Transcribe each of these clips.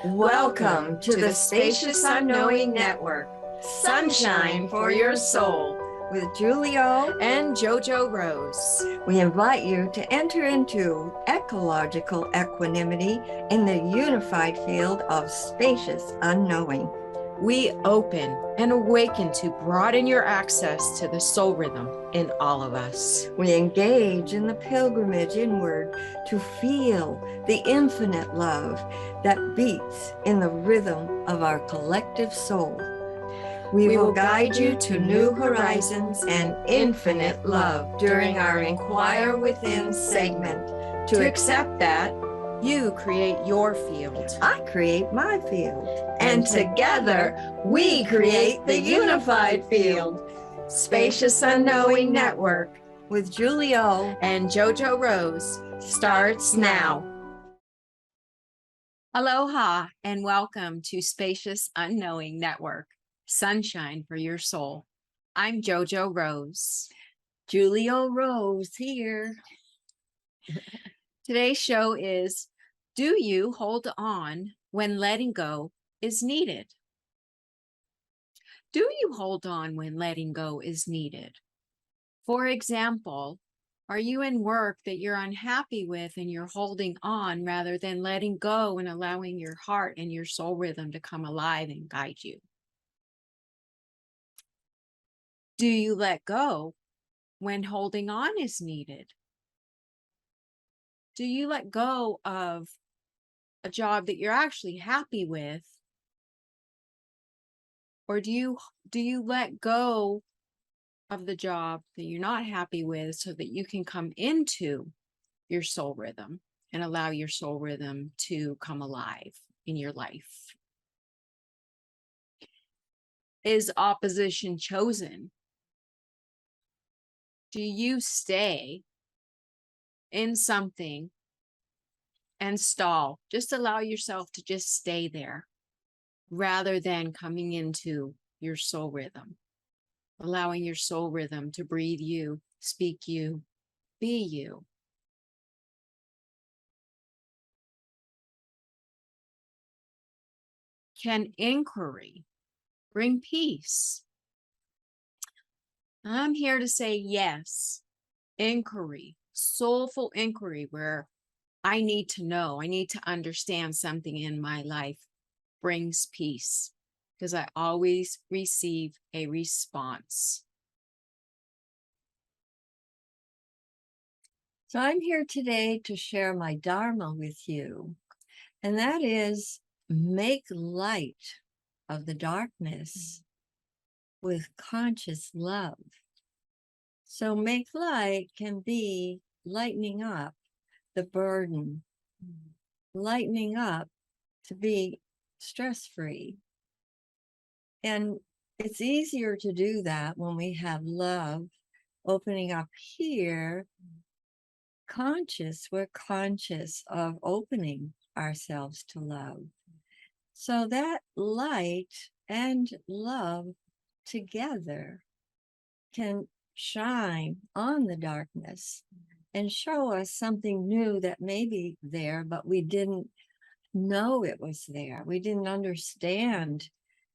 Welcome to the Spacious Unknowing Network, Sunshine for Your Soul, with Julio and JoJo Rose. We invite you to enter into ecological equanimity in the unified field of spacious unknowing. We open and awaken to broaden your access to the soul rhythm in all of us. We engage in the pilgrimage inward to feel the infinite love that beats in the rhythm of our collective soul. We will guide you to new horizons and infinite love during our Inquire Within segment. To accept that, you create your field. I create my field. And together, we create the unified field. Spacious Unknowing Network with Julio and JoJo Rose starts now. Aloha and welcome to Spacious Unknowing Network, Sunshine for Your Soul. I'm JoJo Rose. Julio Rose here. Today's show is, do you hold on when letting go is needed? Do you hold on when letting go is needed? For example, are you in work that you're unhappy with and you're holding on rather than letting go and allowing your heart and your soul rhythm to come alive and guide you? Do you let go when holding on is needed? Do you let go of a job that you're actually happy with? Or do you let go of the job that you're not happy with so that you can come into your soul rhythm and allow your soul rhythm to come alive in your life? Is opposition chosen? Do you stay in something and stall? Just allow yourself to just stay there rather than coming into your soul rhythm, allowing your soul rhythm to breathe you, speak you, be you. Can inquiry bring peace? I'm here to say yes. Inquiry, soulful inquiry, where I need to know, I need to understand something in my life, brings peace, because I always receive a response. So I'm here today to share my Dharma with you, and that is make light of the darkness with conscious love. So make light can be lightening up the burden, lightening up to be stress-free. And it's easier to do that when we have love opening up here. We're conscious of opening ourselves to love. So that light and love together can shine on the darkness and show us something new that may be there, but we didn't know it was there. We didn't understand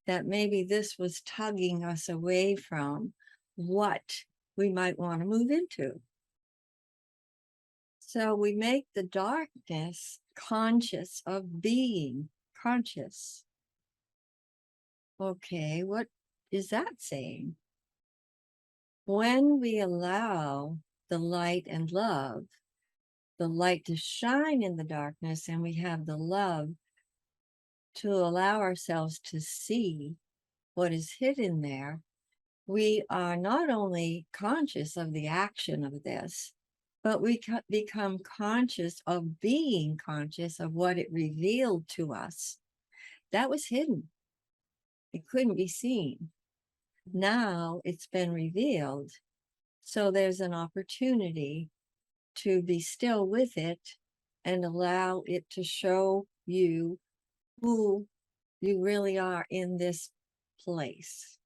that maybe this was tugging us away from what we might want to move into. So we make the darkness conscious of being conscious. Okay, what is that saying? When we allow the light and love, the light to shine in the darkness, and we have the love to allow ourselves to see what is hidden there, we are not only conscious of the action of this, but we become conscious of being conscious of what it revealed to us. That was hidden. It couldn't be seen. Now it's been revealed. So there's an opportunity to be still with it and allow it to show you who you really are in this place.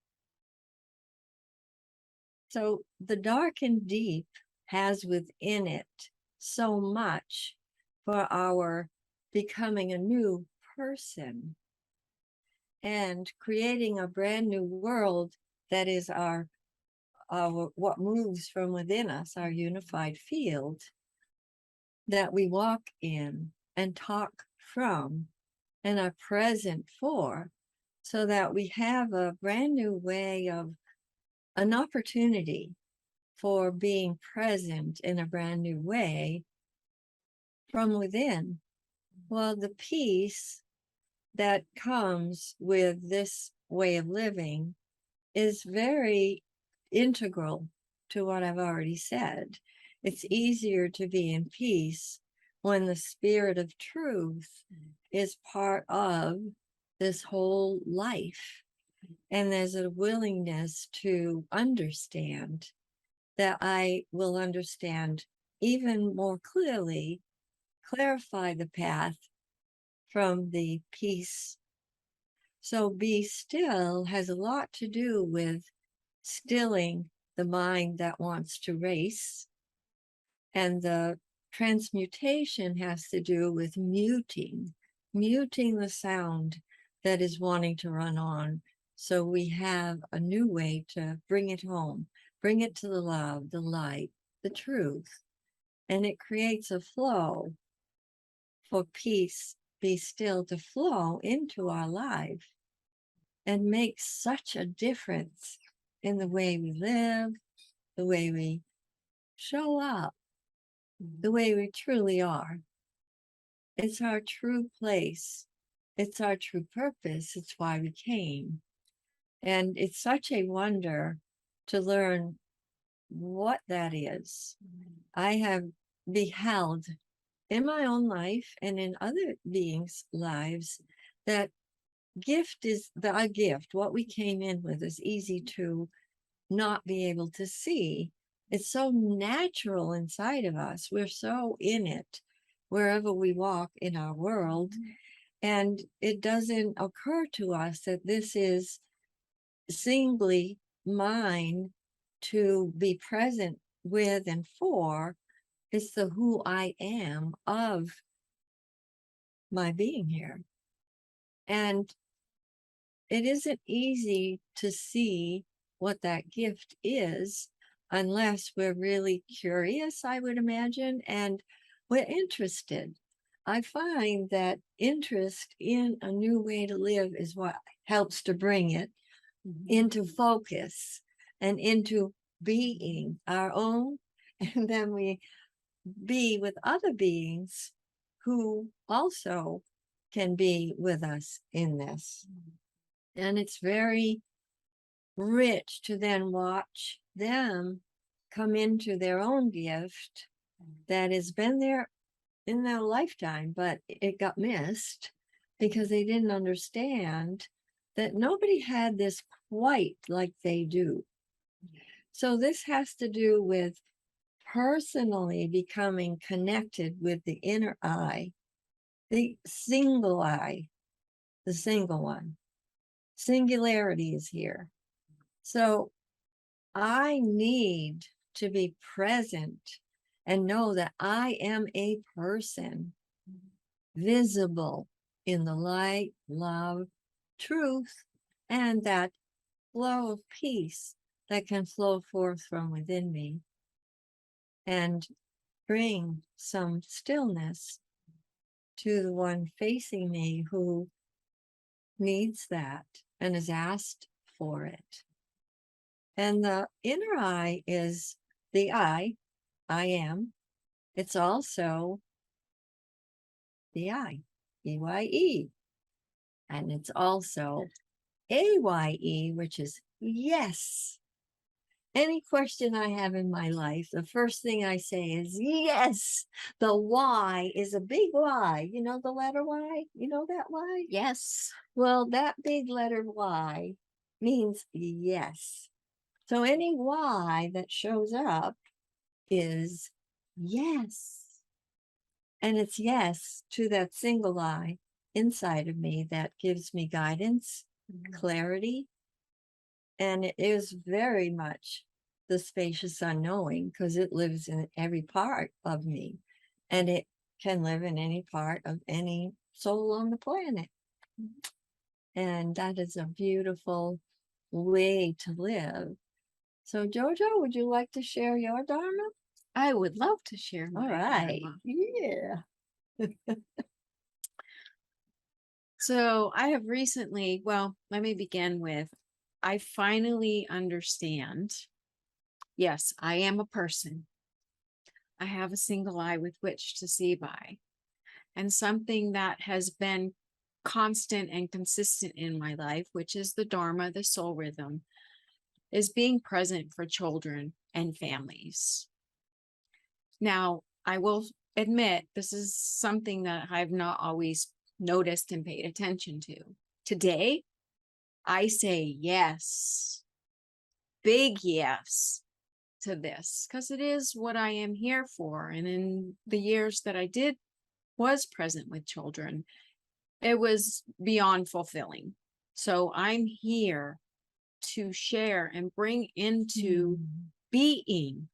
So the dark and deep has within it so much for our becoming a new person and creating a brand new world that is our what moves from within us, our unified field that we walk in and talk from and are present for, so that we have a brand new way of an opportunity for being present in a brand new way from within. Well, the peace that comes with this way of living is very integral to what I've already said. It's easier to be in peace when the spirit of truth is part of this whole life. And there's a willingness to understand that I will understand even more clearly, clarify the path from the peace. So be still has a lot to do with stilling the mind that wants to race. And the transmutation has to do with muting the sound that is wanting to run on. So we have a new way to bring it home, bring it to the love, the light, the truth. And it creates a flow for peace, be still, to flow into our life and make such a difference in the way we live, the way we show up, the way we truly are. It's our true place. It's our true purpose. It's why we came. And it's such a wonder to learn what that is. I have beheld in my own life and in other beings' lives that gift is a gift. What we came in with is easy to not be able to see. It's so natural inside of us. We're so in it wherever we walk in our world. And it doesn't occur to us that this is singly mine to be present with and for. It's the who I am of my being here. And it isn't easy to see what that gift is unless we're really curious, I would imagine, and we're interested. I find that interest in a new way to live is what helps to bring it into focus and into being our own. And then we be with other beings who also can be with us in this. And it's very rich to then watch them come into their own gift that has been there in their lifetime, but it got missed because they didn't understand that nobody had this quite like they do. So this has to do with personally becoming connected with the inner eye, the single eye, the single one. Singularity is here. So I need to be present and know that I am a person visible in the light, love, truth, and that flow of peace that can flow forth from within me and bring some stillness to the one facing me who needs that and has asked for it. And the inner eye is the I am. It's also the I, EYE. And it's also AYE, which is yes. Any question I have in my life, the first thing I say is yes. The Y is a big Y. You know the letter Y? You know that Y? Yes. Well, that big letter Y means yes. So any Y that shows up is yes. And it's yes to that single eye inside of me that gives me guidance, clarity. And it is very much the spacious unknowing, because it lives in every part of me, and it can live in any part of any soul on the planet. And that is a beautiful way to live. So, Jojo, would you like to share your Dharma? I would love to share All my right. Dharma. Yeah. So I have recently, well, let me begin with, I finally understand. Yes, I am a person. I have a single eye with which to see by. And something that has been constant and consistent in my life, which is the Dharma, the soul rhythm, is being present for children and families. Now, I will admit this is something that I've not always noticed and paid attention to. Today, I say yes, big yes to this, because it is what I am here for. And in the years that I was present with children, it was beyond fulfilling. So I'm here to share and bring into being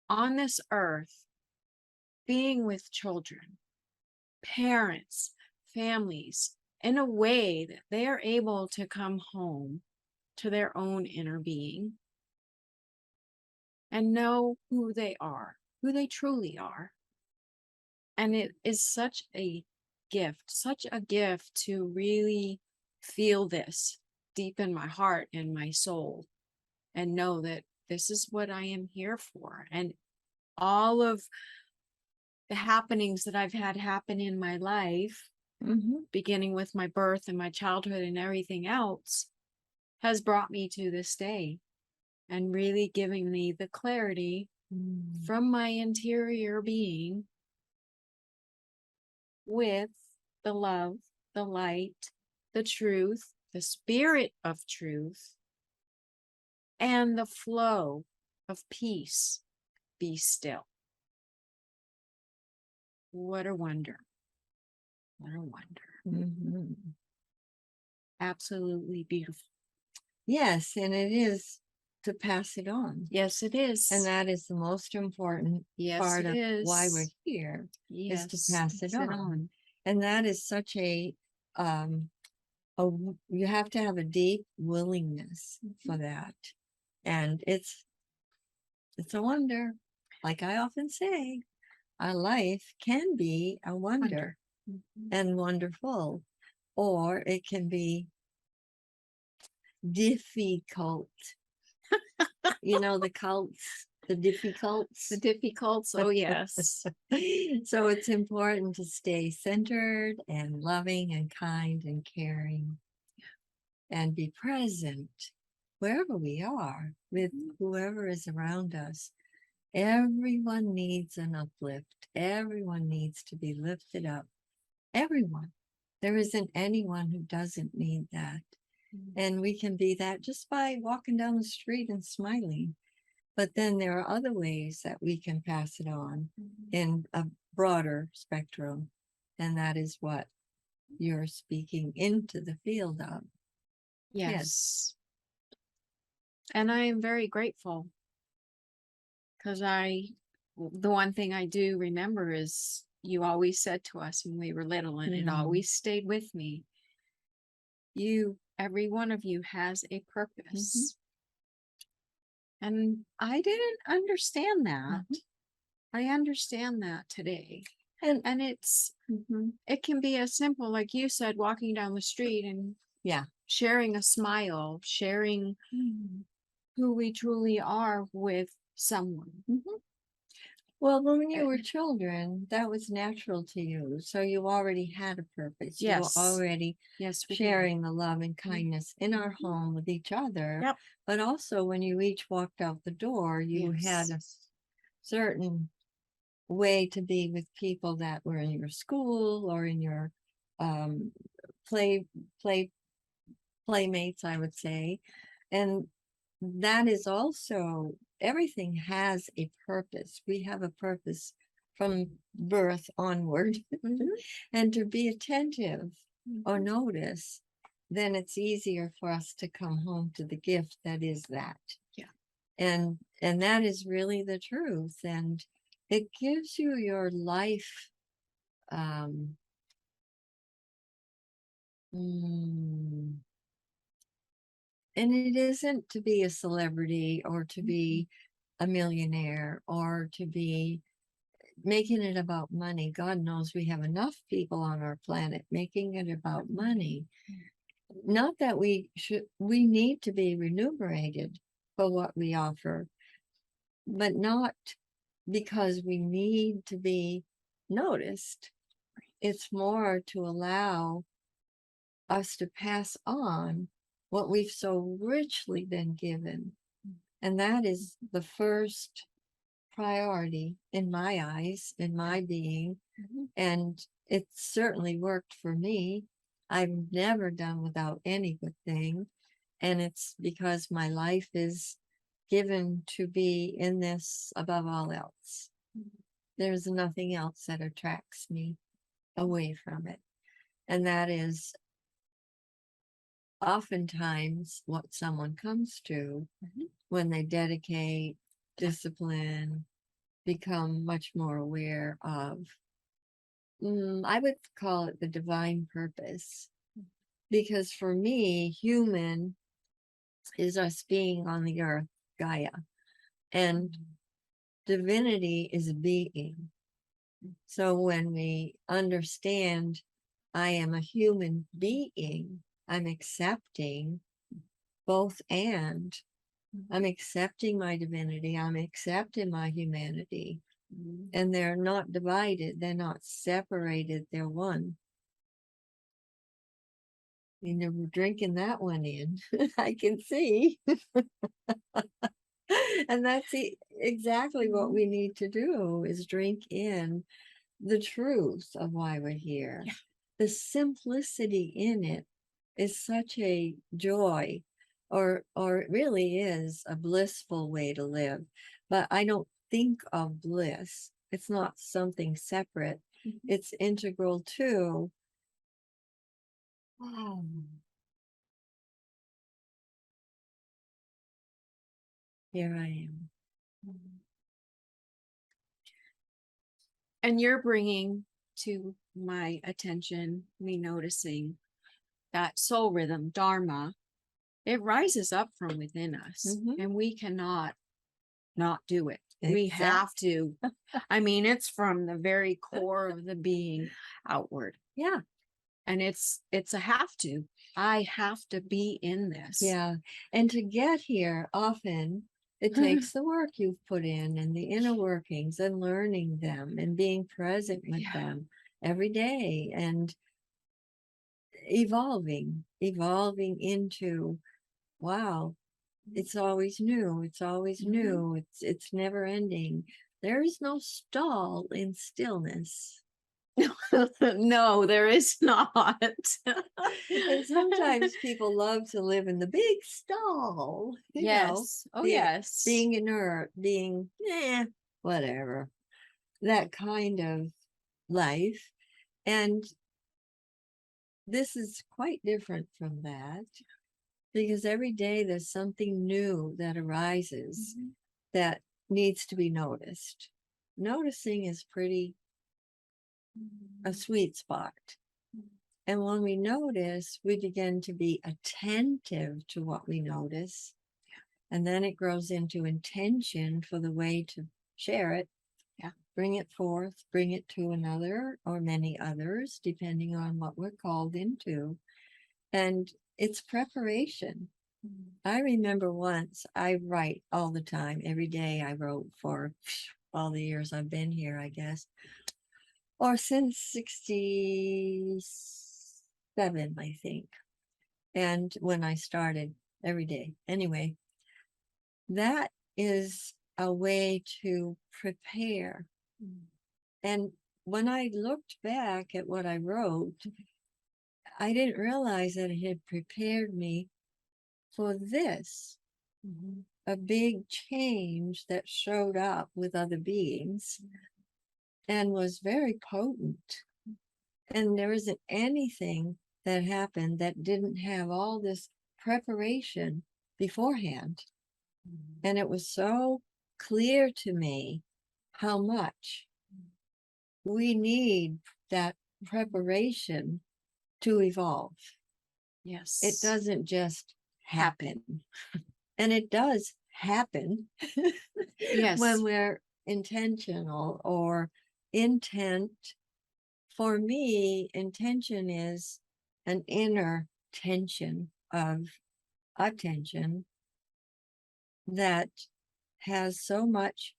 on this earth, being with children, parents, families, in a way that they are able to come home to their own inner being and know who they are, who they truly are. And it is such a gift to really feel this deep in my heart and my soul and know that this is what I am here for. And all of the happenings that I've had happen in my life, beginning with my birth and my childhood and everything else, has brought me to this day and really giving me the clarity from my interior being with the love, the light, the truth, the spirit of truth, and the flow of peace. Be still. What a wonder. What a wonder. Absolutely beautiful. Yes, and it is to pass it on. Yes, it is. And that is the most important part of why we're here, is to pass it on. And that is such you have to have a deep willingness for that. And it's a wonder. Like I often say, our life can be a wonder. And wonderful, or it can be difficult. You know, the cults, the difficults. The difficults, oh yes. So it's important to stay centered and loving and kind and caring and be present wherever we are with whoever is around us. Everyone needs an uplift. Everyone needs to be lifted up. Everyone. There isn't anyone who doesn't need that. And we can be that just by walking down the street and smiling. But then there are other ways that we can pass it on in a broader spectrum. And that is what you're speaking into the field of. Yes. And I am very grateful, because the one thing I do remember is you always said to us when we were little, and it always stayed with me. Every one of you has a purpose. And I didn't understand that. I understand that today. And it's, it can be as simple, like you said, walking down the street and sharing a smile, sharing who we truly are with someone. Well, when you were children, that was natural to you. So you already had a purpose. You were already sharing the love and kindness in our home with each other. But also when you each walked out the door, you had a certain way to be with people that were in your school or in your playmates, I would say. And that is also, everything has a purpose. We have a purpose from birth onward. And to be attentive or notice, then it's easier for us to come home to the gift that is that. And that is really the truth. And it gives you your life um mm, and it isn't to be a celebrity or to be a millionaire or to be making it about money. God knows we have enough people on our planet making it about money. Not that we need to be remunerated for what we offer, but not because we need to be noticed. It's more to allow us to pass on what we've so richly been given. And that is the first priority in my eyes, in my being. And it certainly worked for me. I've never done without any good thing. And it's because my life is given to be in this above all else. There's nothing else that attracts me away from it. And that is oftentimes what someone comes to when they dedicate, discipline, become much more aware of, I would call it the divine purpose. Because for me, human is us being on the earth, Gaia, and divinity is being. So when we understand I am a human being, I'm accepting both and. I'm accepting my divinity, I'm accepting my humanity. And they're not divided, they're not separated, they're one. You're drinking that one in, I can see. And that's exactly what we need to do, is drink in the truth of why we're here. Yeah. The simplicity in it is such a joy, or it really is a blissful way to live. But I don't think of bliss. It's not something separate. It's integral to here I am. And you're bringing to my attention, me noticing that soul rhythm, Dharma, it rises up from within us, and we cannot not do it. We have to. I mean, it's from the very core of the being outward. Yeah. And it's a have to. I have to be in this. Yeah. And to get here, often it takes the work you've put in and the inner workings and learning them and being present with them every day and evolving into, wow, it's always new. It's always new. It's never ending. There is no stall in stillness. No, there is not. And sometimes people love to live in the big stall. Yes. Yes. Being inert, being, whatever. That kind of life. And this is quite different from that, because every day there's something new that arises that needs to be noticed. Noticing is pretty a sweet spot. And when we notice, we begin to be attentive to what we notice. And then it grows into intention for the way to share it. Yeah. Bring it forth, bring it to another or many others, depending on what we're called into. And it's preparation. I remember once, I write all the time. Every day I wrote for all the years I've been here, I guess. Or since 67, I think. And when I started every day. Anyway, that is a way to prepare. And when I looked back at what I wrote, I didn't realize that it had prepared me for this, a big change that showed up with other beings and was very potent. And there isn't anything that happened that didn't have all this preparation beforehand. And it was so clear to me how much we need that preparation to evolve. Yes. It doesn't just happen. And it does happen Yes. when we're intentional or intent. For me, intention is an inner tension of attention that has so much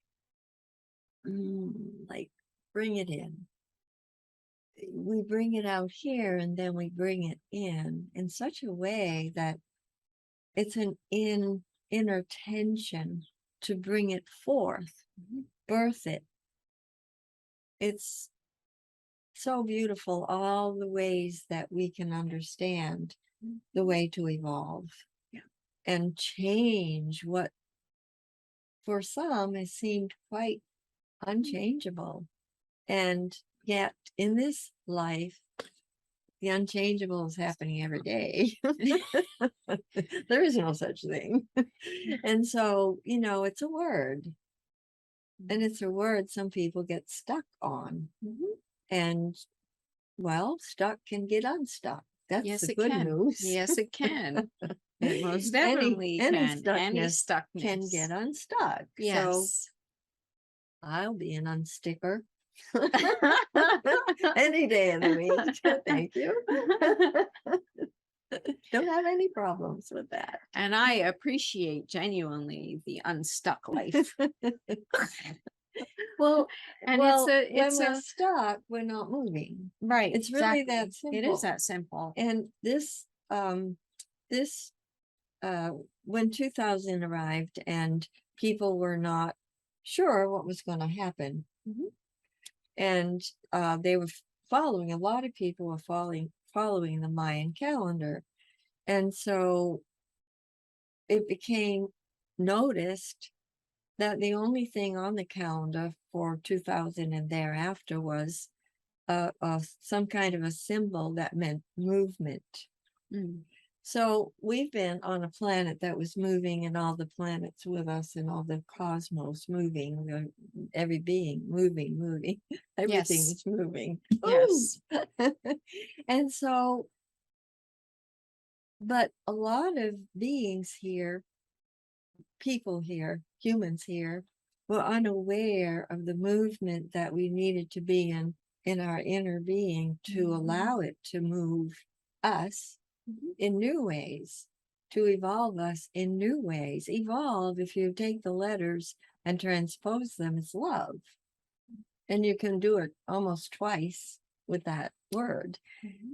like bring it in. We bring it out here and then we bring it in such a way that it's an inner tension to bring it forth, birth it. It's so beautiful, all the ways that we can understand the way to evolve and change what for some has seemed quite unchangeable. And yet in this life, the unchangeable is happening every day. There is no such thing. And so, it's a word. And it's a word some people get stuck on. And well, stuck can get unstuck. That's Yes, the it good can. news. Yes, it can. It most Any definitely any can. Any stuckness can get stuckness. unstuck. So Yes. I'll be an unsticker any day of the week. Thank you. Don't have any problems with that. And I appreciate genuinely the unstuck life. Well, And when it's we're a stuck, we're not moving. right. It's really Exactly. that simple. It is that simple. And this when 2000 arrived and people were not sure what was going to happen, and they were following, a lot of people were following the Mayan calendar, and so it became noticed that the only thing on the calendar for 2000 and thereafter was some kind of a symbol that meant movement. So we've been on a planet that was moving, and all the planets with us, and all the cosmos moving, every being moving, everything is moving. Yes. And so, but a lot of beings here, people here, humans here, were unaware of the movement that we needed to be in our inner being to allow it to move us in new ways, to evolve us in new ways. Evolve, if you take the letters and transpose them, is love. And you can do it almost twice with that word.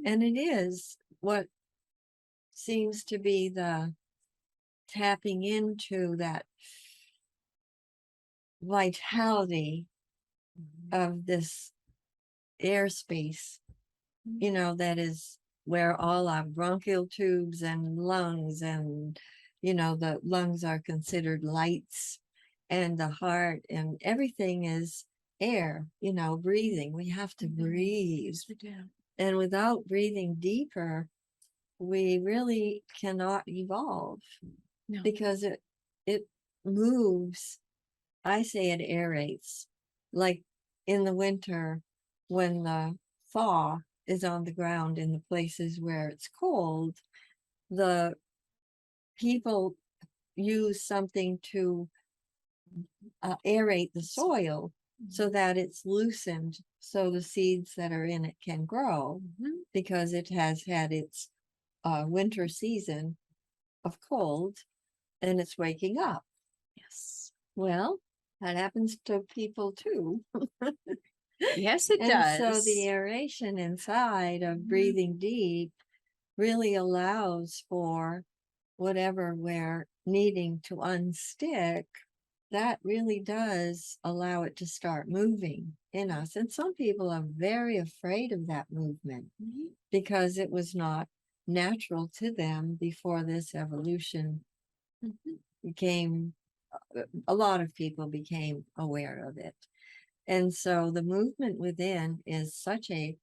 And it is what seems to be the tapping into that vitality of this airspace, that is where all our bronchial tubes and lungs, and the lungs are considered lights, and the heart and everything is air, breathing. We have to breathe. And without breathing deeper, we really cannot evolve. No. Because it moves. I say it aerates, like in the winter when the thaw is on the ground in the places where it's cold, the people use something to aerate the soil so that it's loosened, so the seeds that are in it can grow, because it has had its winter season of cold and it's waking up. Yes. Well, that happens to people too. Yes, it And does. so the aeration inside of breathing deep really allows for whatever we're needing to unstick. That really does allow it to start moving in us. And some people are very afraid of that movement because it was not natural to them before this evolution became, a lot of people became aware of it. And so the movement within is such a,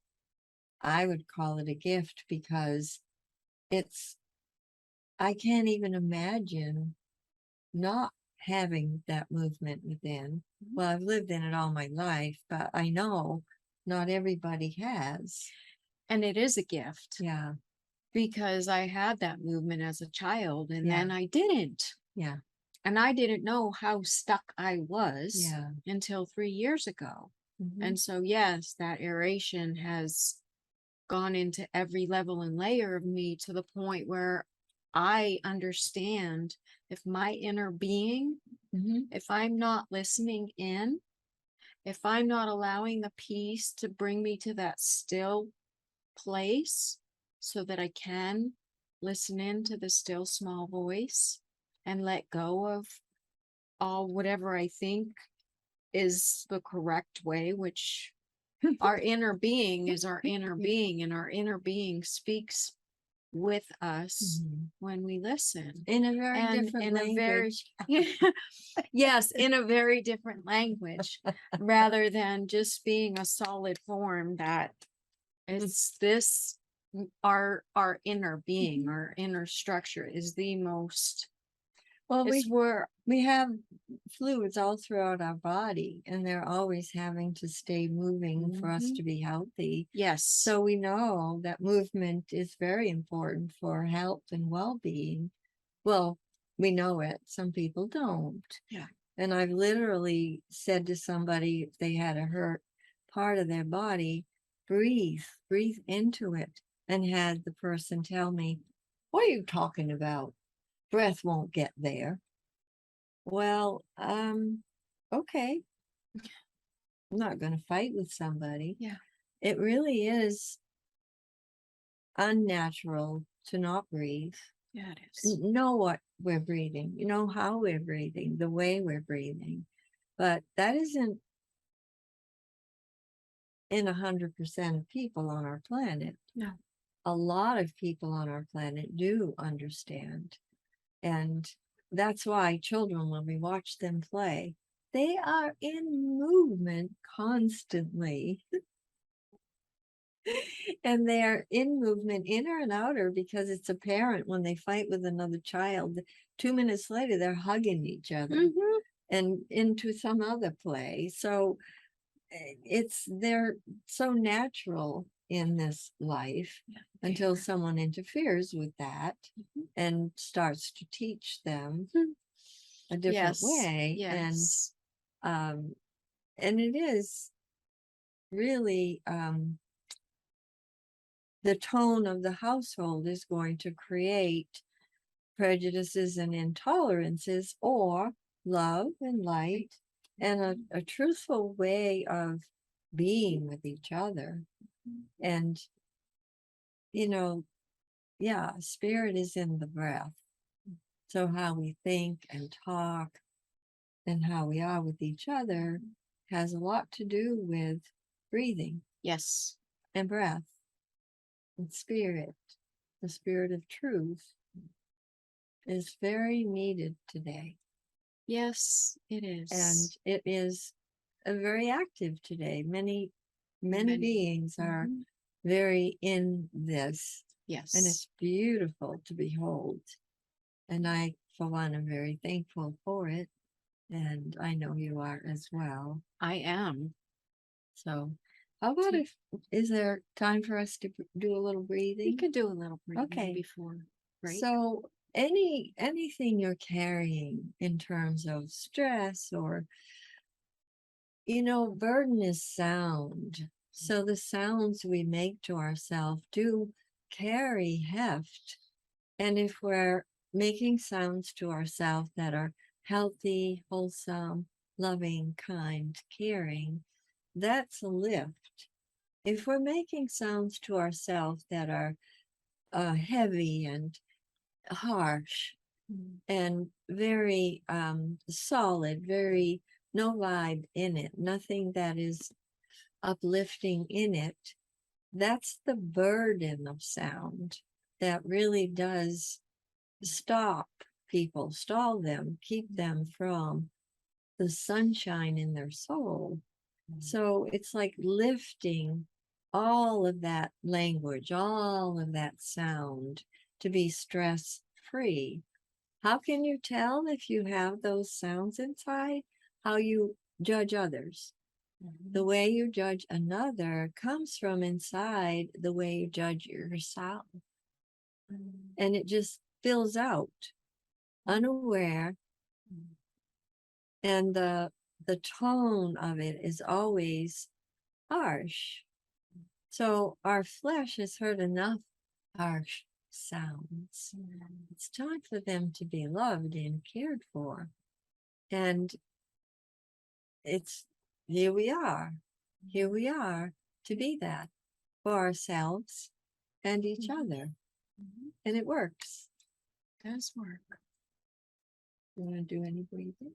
I would call it a gift, because I can't even imagine not having that movement within. Well, I've lived in it all my life, but I know not everybody has. And it is a gift Yeah, because I had that movement as a child and Yeah. then I didn't. yeah, And I didn't know how stuck I was yeah. until 3 years ago. Mhm. And so, yes, that aeration has gone into every level and layer of me to the point where I understand if my inner being, Mhm. if I'm not listening in, if I'm not allowing the peace to bring me to that still place so that I can listen in to the still small voice and let go of all whatever I think is the correct way, which our inner being is our inner being, and our inner being speaks with us Mhm. when we listen. In a very And different in a very, language. yes, in a very different language, rather than just being a solid form that it's this our inner being, Mhm. our inner structure is the most, Well, it's we where, we have fluids all throughout our body, and they're always having to stay moving for us Mhm. to be healthy. yes. So we know that movement is very important for health and well-being. Well, we know it. Some people don't. Yeah. And I've literally said to somebody if they had a hurt part of their body, breathe into it, and had the person tell me, "What are you talking about? Breath won't get there." Well, okay. I'm not going to fight with somebody. Yeah. It really is unnatural to not breathe. Yeah, it is. Know what we're breathing, you know how we're breathing, the way we're breathing. But that isn't in 100% of people on our planet. No. A lot of people on our planet do understand. And that's why children, when we watch them play, they are in movement constantly. And they're in movement, inner and outer, because it's apparent when they fight with another child. 2 minutes later, they're hugging each other Mhm. and into some other play. So they're so natural in this life Yeah, until someone interferes with that Mhm. and starts to teach them Mhm. a different Yes. way. Yes. And it is really the tone of the household is going to create prejudices and intolerances, or love and light and a truthful way of being with each other. And, you know, yeah, spirit is in the breath. So how we think and talk and how we are with each other has a lot to do with breathing Yes. and breath and spirit. The spirit of truth is very needed today. Yes, it And is. it is very active today. Many Many. beings are Mhm. very in this, and Yes. it's beautiful to behold. And I, for one, am very thankful for it. And I know you are as well. I am. So, how about if, is there time for us to do a little We breathing? could do a little breathing Okay. before, right? So, anything you're carrying in terms of stress or, burden is sound. So the sounds we make to ourselves do carry heft. And if we're making sounds to ourselves that are healthy, wholesome, loving, kind, caring, that's a lift. If we're making sounds to ourselves that are heavy and harsh and very solid, very no vibe in it, nothing that is uplifting in it, that's the burden of sound that really does stop people, stall them, keep them from the sunshine in their soul. So it's like lifting all of that language, all of that sound to be stress free. How can you tell if you have those sounds inside? How you judge others. The way you judge another comes from inside the way you judge yourself. And it just fills out, unaware. And the tone of it is always harsh. So our flesh has heard enough harsh sounds. It's time for them to be loved and cared for. And it's here we are to be that for ourselves and each other. And it works. It does work. You want to do any breathing?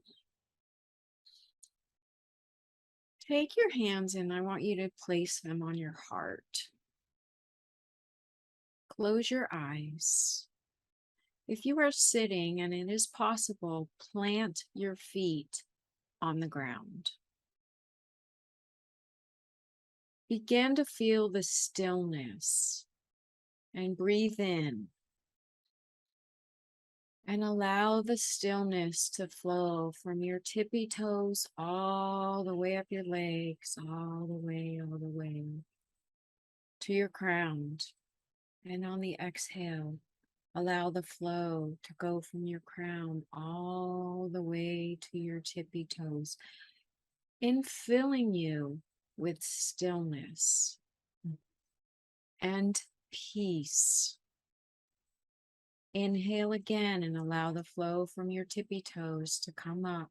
Take your hands and I want you to place them on your heart. Close your eyes. If you are sitting and it is possible, plant your feet on the ground. Begin to feel the stillness and breathe in. And allow the stillness to flow from your tippy toes all the way up your legs, all the way to your crown. And on the exhale, allow the flow to go from your crown all the way to your tippy toes, in filling you with stillness and peace. Inhale again and allow the flow from your tippy toes to come up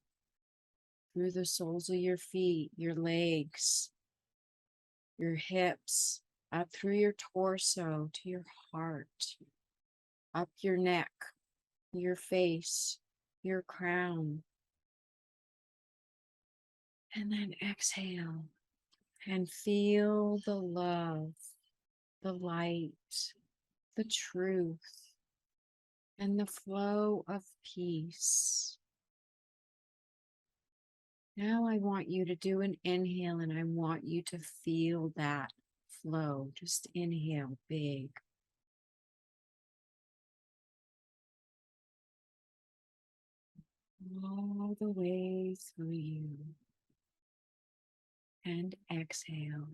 through the soles of your feet, your legs, your hips, up through your torso to your heart, up your neck, your face, your crown. And then exhale and feel the love, the light, the truth, and the flow of peace. Now I want you to do an inhale and I want you to feel that flow. Just inhale big. All the way through you. And exhale.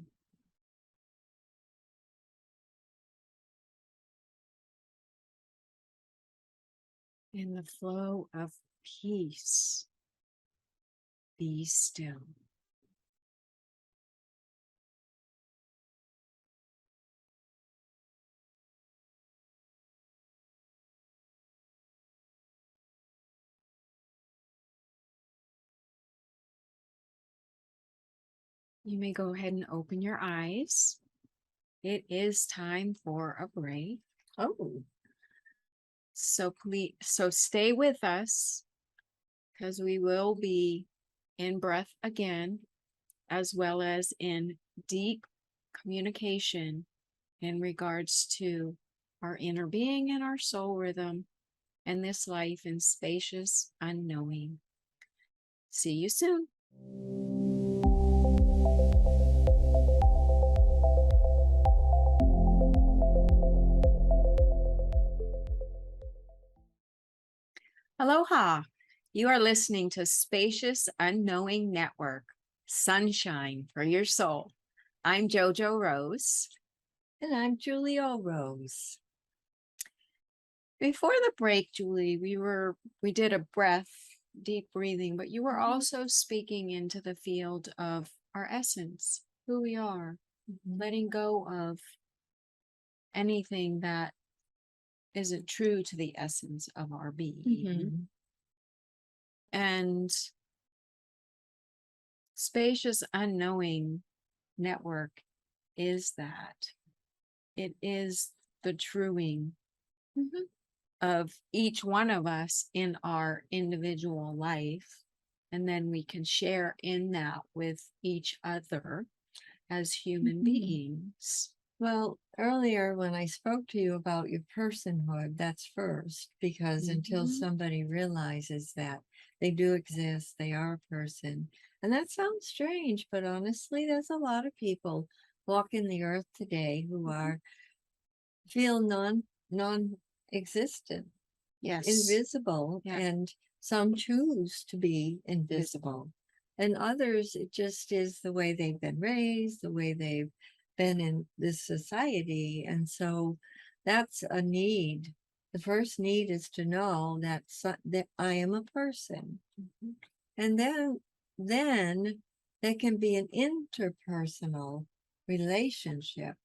In the flow of peace, be still. You may go ahead and open your eyes. It is time for a break. Oh, So please, stay with us because we will be in breath again, as well as in deep communication in regards to our inner being and our soul rhythm and this life in spacious unknowing. See you soon. Aloha. You are listening to Spacious Unknowing Network, Sunshine for Your Soul. I'm JoJo Rose. and I'm JoJo Rose. Before the break, Julie, we did a deep breathing, but you were also speaking into the field of our essence, who we are, letting go of anything that isn't true to the essence of our being. And Spacious Unknowing Network is that. It is the truing of each one of us in our individual life. And then we can share in that with each other as human beings. Well, earlier when I spoke to you about your personhood, that's first, because until somebody realizes that they do exist, they are a person. And that sounds strange, but honestly, there's a lot of people walking the earth today who feel non-existent. Yes. invisible, Yeah. and some choose to be invisible. And others, it just is the way they've been raised, the way they've been in this society. And so that's a need. The first need is to know that, that I am a person. Mhm. And then there can be an interpersonal relationship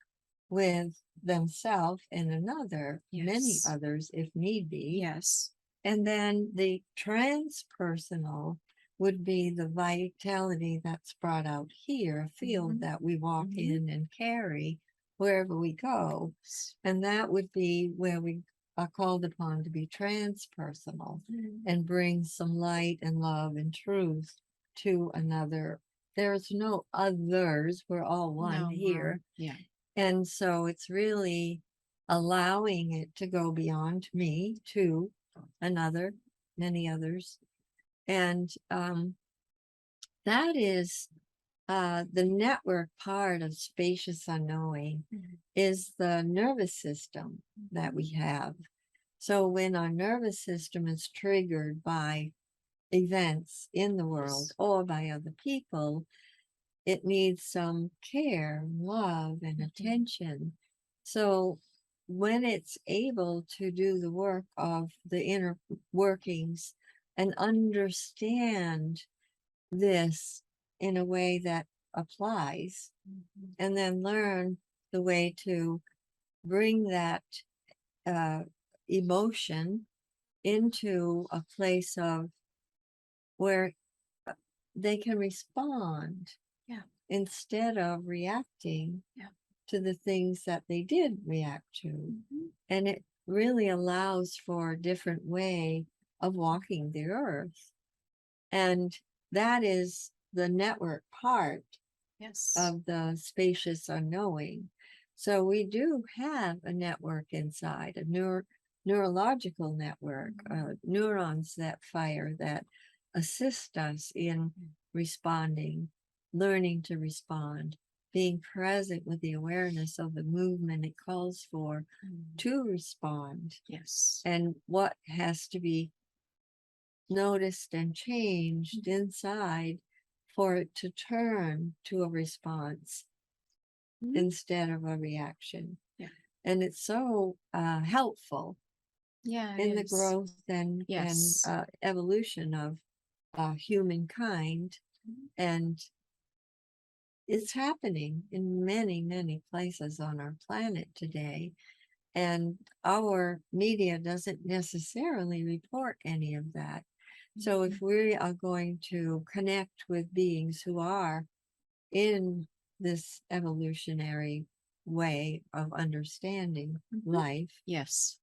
with themselves and another, many Yes. others if need be. Yes. And then the transpersonal would be the vitality that's brought out here, a field Mhm. that we walk Mhm. in and carry wherever we go. And that would be where we are called upon to be transpersonal and bring some light and love and truth to another. There's no others, we're all one No, here. yeah. And so it's really allowing it to go beyond me to another, many others. And that is the network part of Spacious Unknowing is the nervous system that we have. So when our nervous system is triggered by events in the world or by other people, it needs some care, love, and attention. So when it's able to do the work of the inner workings and understand this in a way that applies, and then learn the way to bring that uh, emotion into a place of where they can respond. Yeah. Instead of reacting Yeah. to the things that they did react to. And it really allows for a different way of walking the earth. And that is the network part Yes. of the spacious unknowing. So we do have a network inside, a neurological network, neurons that fire that assist us in responding, learning to respond, being present with the awareness of the movement it calls for to respond, Yes. and what has to be noticed and changed inside for it to turn to a response instead of a reaction. Yeah. And it's so helpful Yeah. in the growth and Yes. evolution of humankind. And it's happening in many, many places on our planet today. And our media doesn't necessarily report any of that. So if we are going to connect with beings who are in this evolutionary way of understanding life, Yes.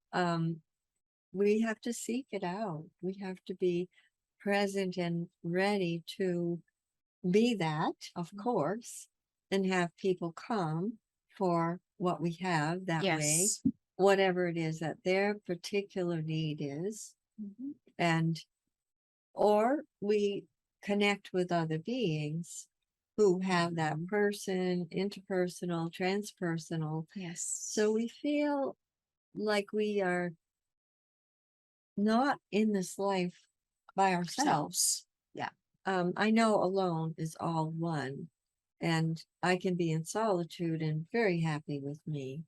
we have to seek it out. We have to be present and ready to be that, of course, and have people come for what we have that way, Yes. whatever it is that their particular need is. And or we connect with other beings who have that person, interpersonal, transpersonal. Yes. So we feel like we are not in this life by ourselves. Yeah. I know alone is all one, and I can be in solitude and very happy with me.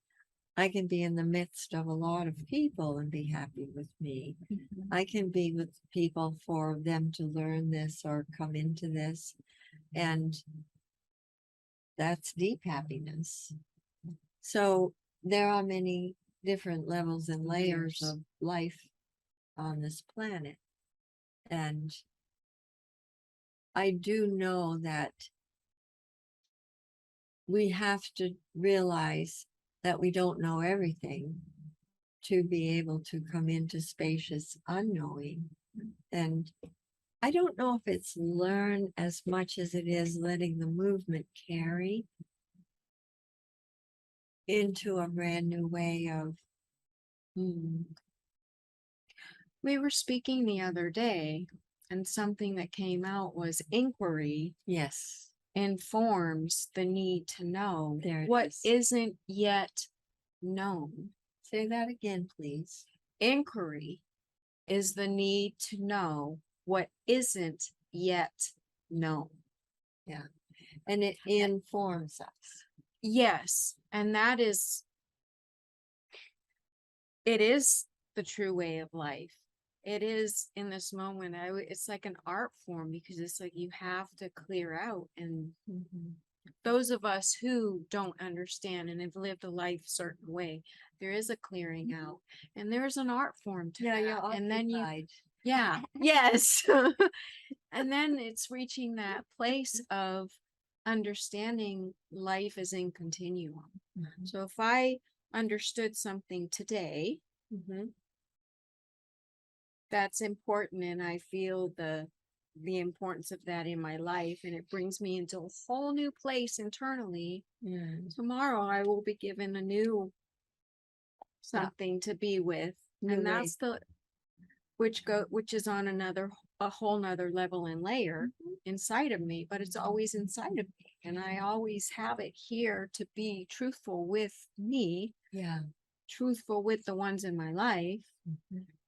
I can be in the midst of a lot of people and be happy with me. I can be with people for them to learn this or come into this, and that's deep happiness. So there are many different levels and layers of life on this planet. And I do know that we have to realize that we don't know everything to be able to come into spacious unknowing. And I don't know if it's learn as much as it is letting the movement carry into a brand new way of, We were speaking the other day, and something that came out was inquiry yes, informs the need to know there it what is. isn't yet known. Say that again, please. Inquiry is the need to know what isn't yet known. Yeah. And it informs us. Yes. And that is, it is the true way of life. It is in this moment. It's like an art form, because it's like you have to clear out. And those of us who don't understand and have lived a life a certain way, there is a clearing out, and there's an art form to Yeah, that. you're And then you, occupied. yeah, yes. And then it's reaching that place of understanding life is in continuum. So if I understood something today, that's important, and I feel the importance of that in my life, and it brings me into a whole new place internally. Tomorrow I will be given a new something to be with, and that's the which is on a whole nother level and layer inside of me, but it's always inside of me, and I always have it here to be truthful with me, truthful with the ones in my life.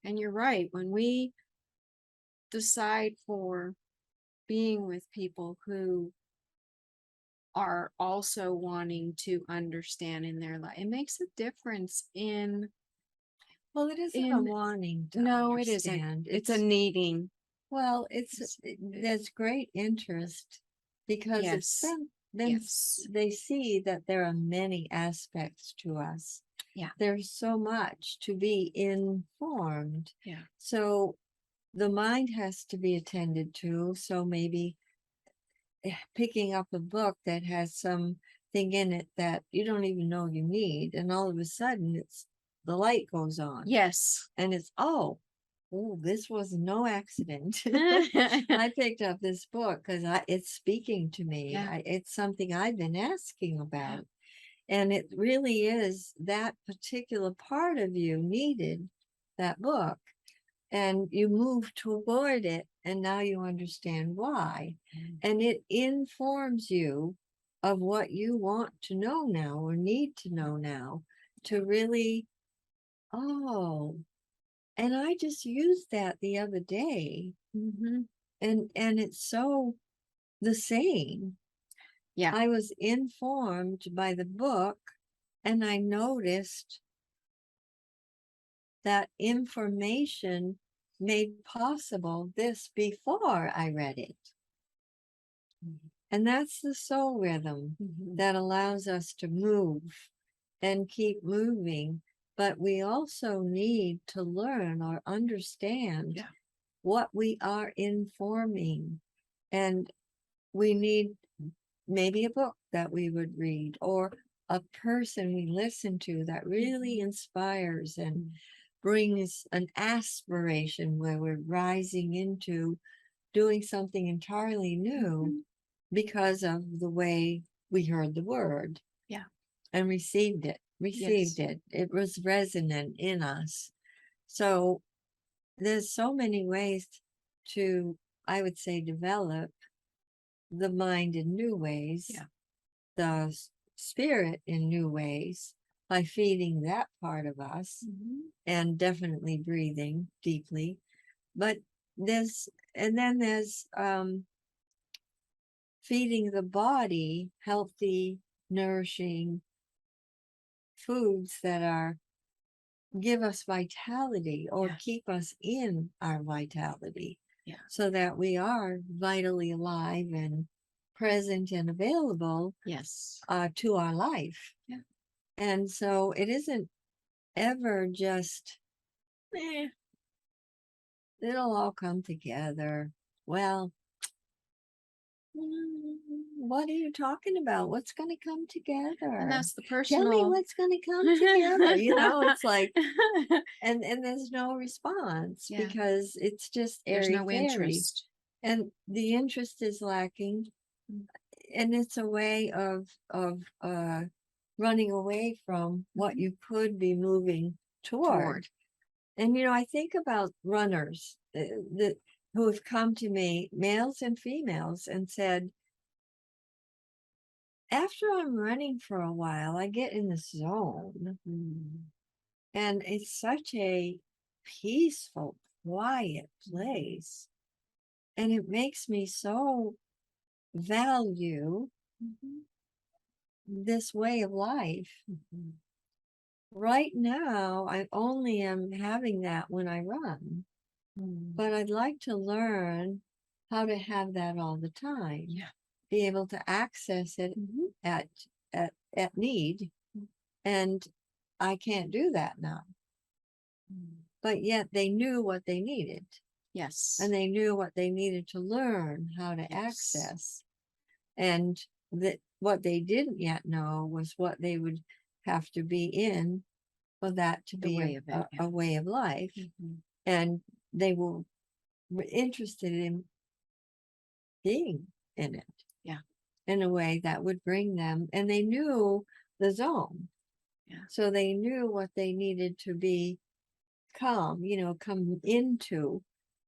And you're right, when we decide for being with people who are also wanting to understand in their life, it makes a difference in. Well, it isn't a wanting to No, it isn't. understand. It's a needing. Well, there's great interest, because it's Yes. then Yes. they see that there are many aspects to us. Yeah. There's so much to be informed. Yeah. So the mind has to be attended to. So maybe picking up a book that has something in it that you don't even know you need, and all of a sudden the light goes on. Yes. And it's, oh, this was no accident. I picked up this book because it's speaking to me. Yeah. It's something I've been asking about. And it really is that particular part of you needed that book. And you move toward it, and now you understand why. And it informs you of what you want to know now or need to know now to really, oh, and I just used that the other day. And it's so the same. Yeah. I was informed by the book, and I noticed that information made possible this before I read it. And that's the soul rhythm that allows us to move and keep moving. But we also need to learn or understand what we are informing. And we need maybe a book that we would read, or a person we listen to that really inspires and brings an aspiration where we're rising into doing something entirely new because of the way we heard the word and received it. It was resonant in us. So there's so many ways to, I would say, develop the mind in new ways, the spirit in new ways, by feeding that part of us and definitely breathing deeply. But there's feeding the body healthy, nourishing foods that give us vitality or keep us in our vitality, so that we are vitally alive and present and available to our life. And so it isn't ever just, it'll all come together. Well, what are you talking about? What's going to come together? And that's the Tell me personal. what's going to come together. It's like, and there's no response because it's just There's airy no fairy. interest. And the interest is lacking. And it's a way of running away from what you could be moving toward. And I think about runners who have come to me, males and females, and said, after I'm running for a while, I get in the zone. And it's such a peaceful quiet place. And it makes me so value this way of life. Right now, I only am having that when I run, but I'd like to learn how to have that all the time. Yeah. Be able to access it at at need, and I can't do that now. But yet they knew what they needed, Yes. and they knew what they needed to learn how to Yes. access, and that what they didn't yet know was what they would have to be in for that to The be way of it, a way of life. And they were interested in being in it. Yeah. In a way that would bring them, and they knew the zone. Yeah. So they knew what they needed to be come into.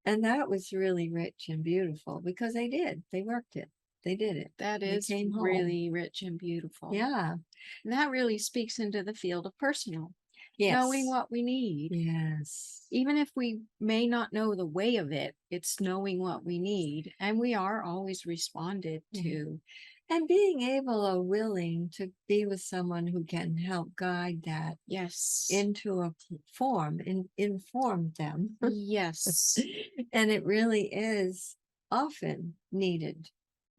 And that was really rich and beautiful because they did. They worked it. They did it. That They is came home. really rich and beautiful. Yeah. And that really speaks into the field of personal. Yes. Knowing what we need. Yes. Even if we may not know the way of it, it's knowing what we need. And we are always responded to. And being able or willing to be with someone who can help guide that Yes. into a form and inform them. Yes. And it really is often needed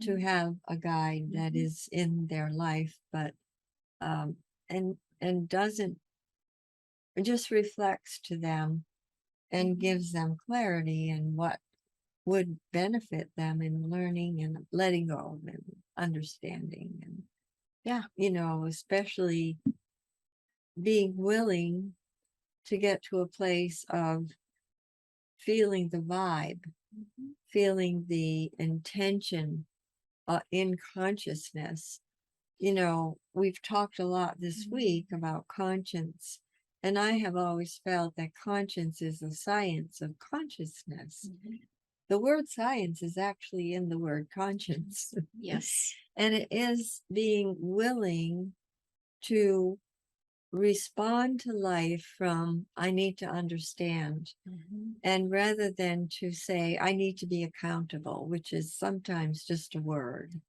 to have a guide that is in their life, but and doesn't, just reflects to them and gives them clarity and what would benefit them in learning and letting go and understanding. And especially being willing to get to a place of feeling the vibe, feeling the intention in consciousness. We've talked a lot this week about conscience, and I have always felt that conscience is the science of consciousness. The word science is actually in the word conscience. Yes. And it is being willing to respond to life from, I need to understand. And rather than to say, I need to be accountable, which is sometimes just a word,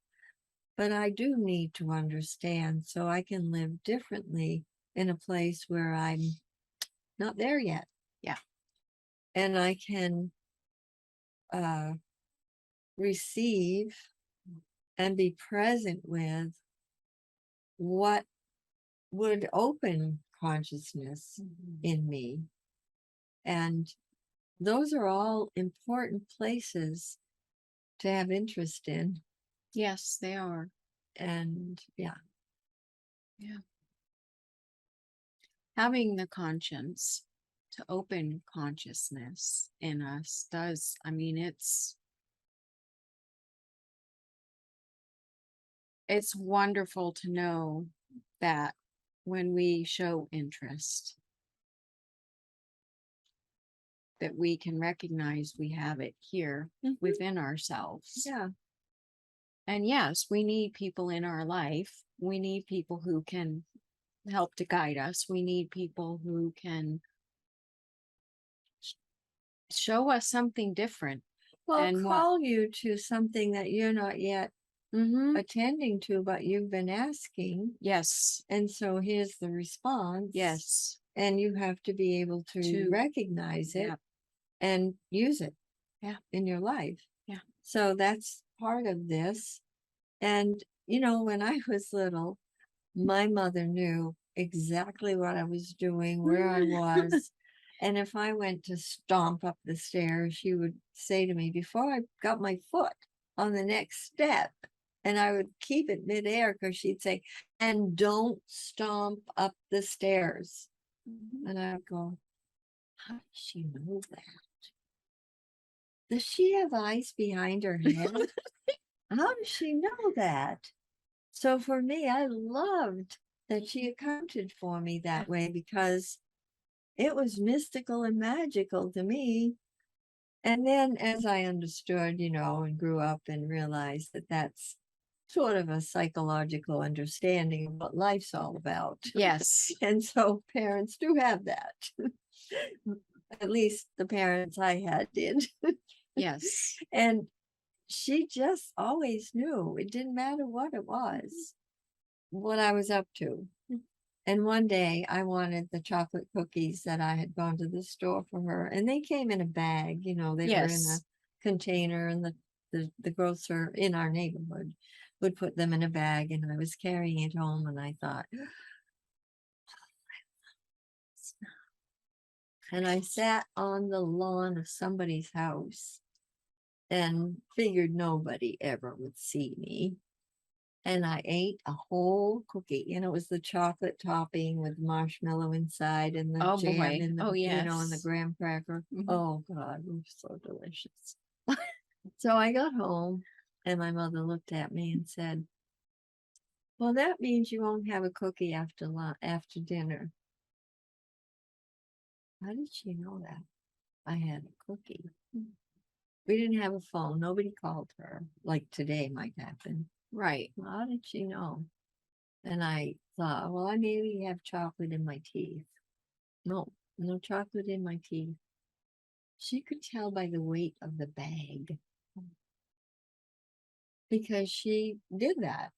but I do need to understand so I can live differently in a place where I'm not there yet. Yeah. And I can receive and be present with what would open consciousness in me. And those are all important places to have interest in. Yes, they are. And yeah. Having the conscience to open consciousness in us does, it's wonderful to know that when we show interest, that we can recognize we have it here within ourselves. Yeah. And yes, we need people in our life. We need people who can help to guide us. We need people who can show us something different. Well, and call you to something that you're not yet attending to, but you've been asking. Yes. And so here's the response. Yes. And you have to be able to recognize it and use it in your life. Yeah. So that's part of this. And, when I was little, my mother knew exactly what I was doing, where I was. And if I went to stomp up the stairs, she would say to me before I got my foot on the next step, and I would keep it midair because she'd say, and don't stomp up the stairs. And I would go, how does she know that? Does she have eyes behind her head? How does she know that? So for me, I loved that she accounted for me that way because it was mystical and magical to me. And then as I understood, and grew up and realized that that's sort of a psychological understanding of what life's all about. Yes. And so parents do have that. At least the parents I had did. Yes. And she just always knew. It didn't matter what it was, what I was up to. And one day I wanted the chocolate cookies that I had gone to the store for her, and they came in a bag, they were in a Yes. container, and the grocer in our neighborhood would put them in a bag, and I was carrying it home, and I thought, and I sat on the lawn of somebody's house and figured nobody ever would see me. And I ate a whole cookie, and it was the chocolate topping with marshmallow inside and the Oh jam boy. in the, Oh and the yes. graham cracker. Mhm. Oh God, it was so delicious. So I got home, and my mother looked at me and said, "Well, that means you won't have a cookie after dinner." How did she know that I had a cookie? We didn't have a phone. Nobody called her like today might happen. Right. How did she know? And I thought, well, I maybe have chocolate in my teeth. No, no chocolate in my teeth. She could tell by the weight of the bag because she did that.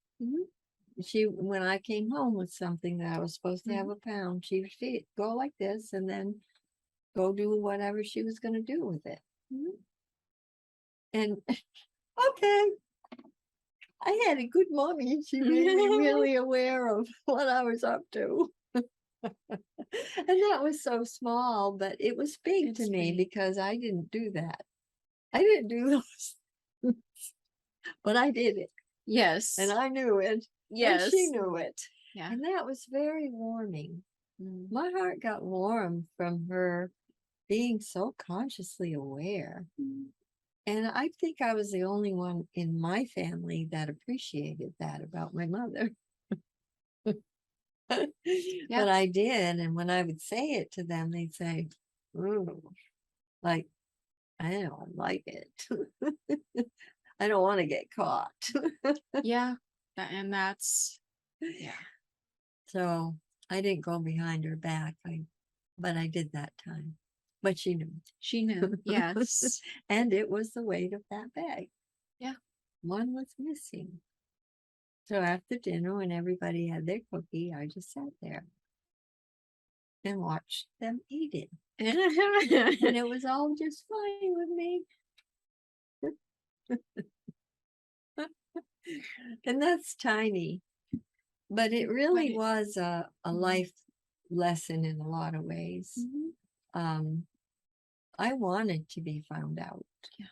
When I came home with something that I was supposed to have a pound, she would go like this and then go do whatever she was going to do with it. And okay, I had a good mommy. She made me really aware of what I was up to. And that was so small, but it was big to me because I didn't do that. I didn't do those things, but I did it. Yes. And I knew it. Yes. And she knew it. Yeah. And that was very warming. My heart got warm from her being so consciously aware. And I think I was the only one in my family that appreciated that about my mother. But I did. And when I would say it to them, they'd say, "Ooh," like, I don't like it. I don't want to get caught. Yeah. And that's, yeah. So I didn't go behind her back. But I did that time. But she knew. She knew. Yes. And it was the weight of that bag. Yeah. One was missing. So after dinner, when everybody had their cookie, I just sat there and watched them eat it. And it was all just fine with me. And that's tiny. But it really was a life lesson in a lot of ways. I wanted to be found out. Yeah.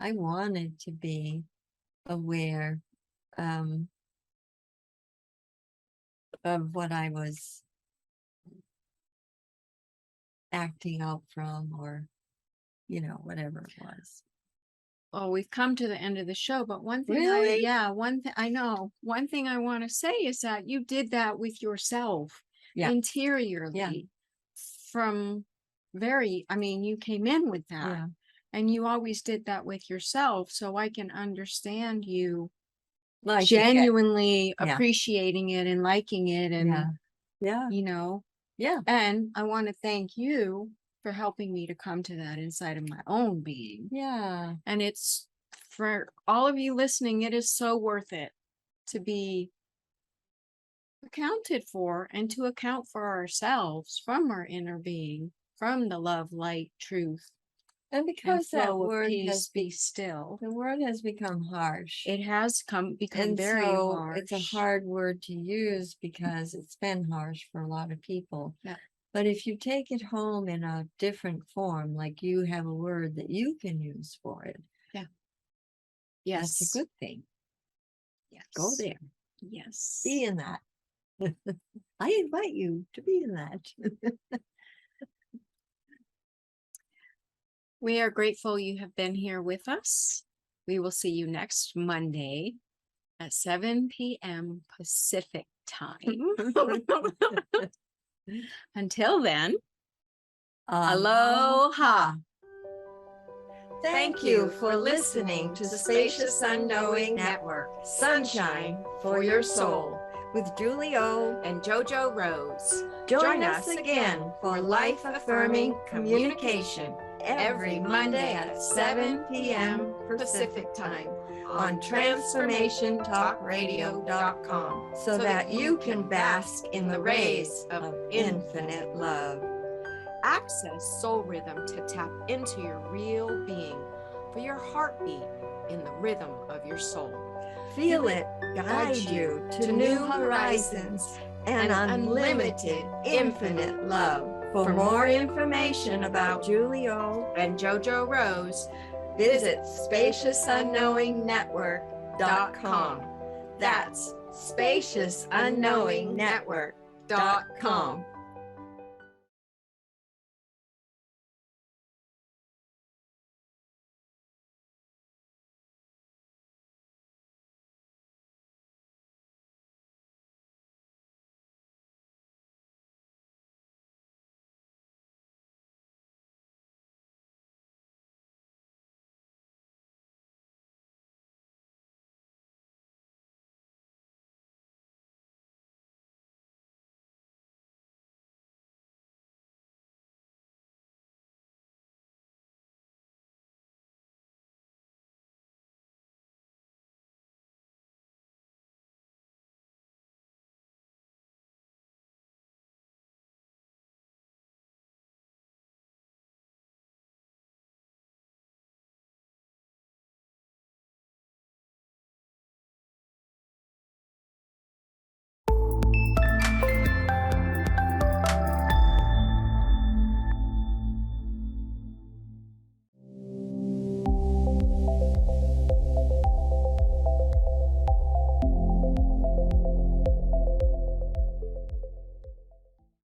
I wanted to be aware of what I was acting out from, or whatever it was. Oh, we've come to the end of the show, but one thing Really? I know. One thing I want to say is that you did that with yourself interiorly from you came in with that and you always did that with yourself. So I can understand you genuinely appreciating it and liking it. And, and I want to thank you for helping me to come to that inside of my own being. Yeah. And it's, for all of you listening, it is so worth it to be accounted for and to account for ourselves from our inner being, from the love, light, truth. And because that word peace, be still. The word has become harsh. It has become very harsh. It's a hard word to use because it's been harsh for a lot of people. Yeah. But if you take it home in a different form, like you have a word that you can use for it. Yeah. Yes. That's a good thing. Yes. Go there. Yes. Be in that. I invite you to be in that. We are grateful you have been here with us. We will see you next Monday at 7 p.m. Pacific time. Until then, aloha. Thank you for listening to Spacious Unknowing Network. Sunshine for your soul. with Julie O. and JoJo Rose. Join us again for life-affirming communication every Monday at 7 p.m. Pacific Time on TransformationTalkRadio.com so that you can bask in the rays of infinite love. Access soul rhythm to tap into your real being for your heartbeat in the rhythm of your soul. Feel it guide you to new horizons and unlimited infinite love. For more information about Julie O. and JoJo Rose, visit SpaciousUnknowingNetwork.com. That's SpaciousUnknowingNetwork.com.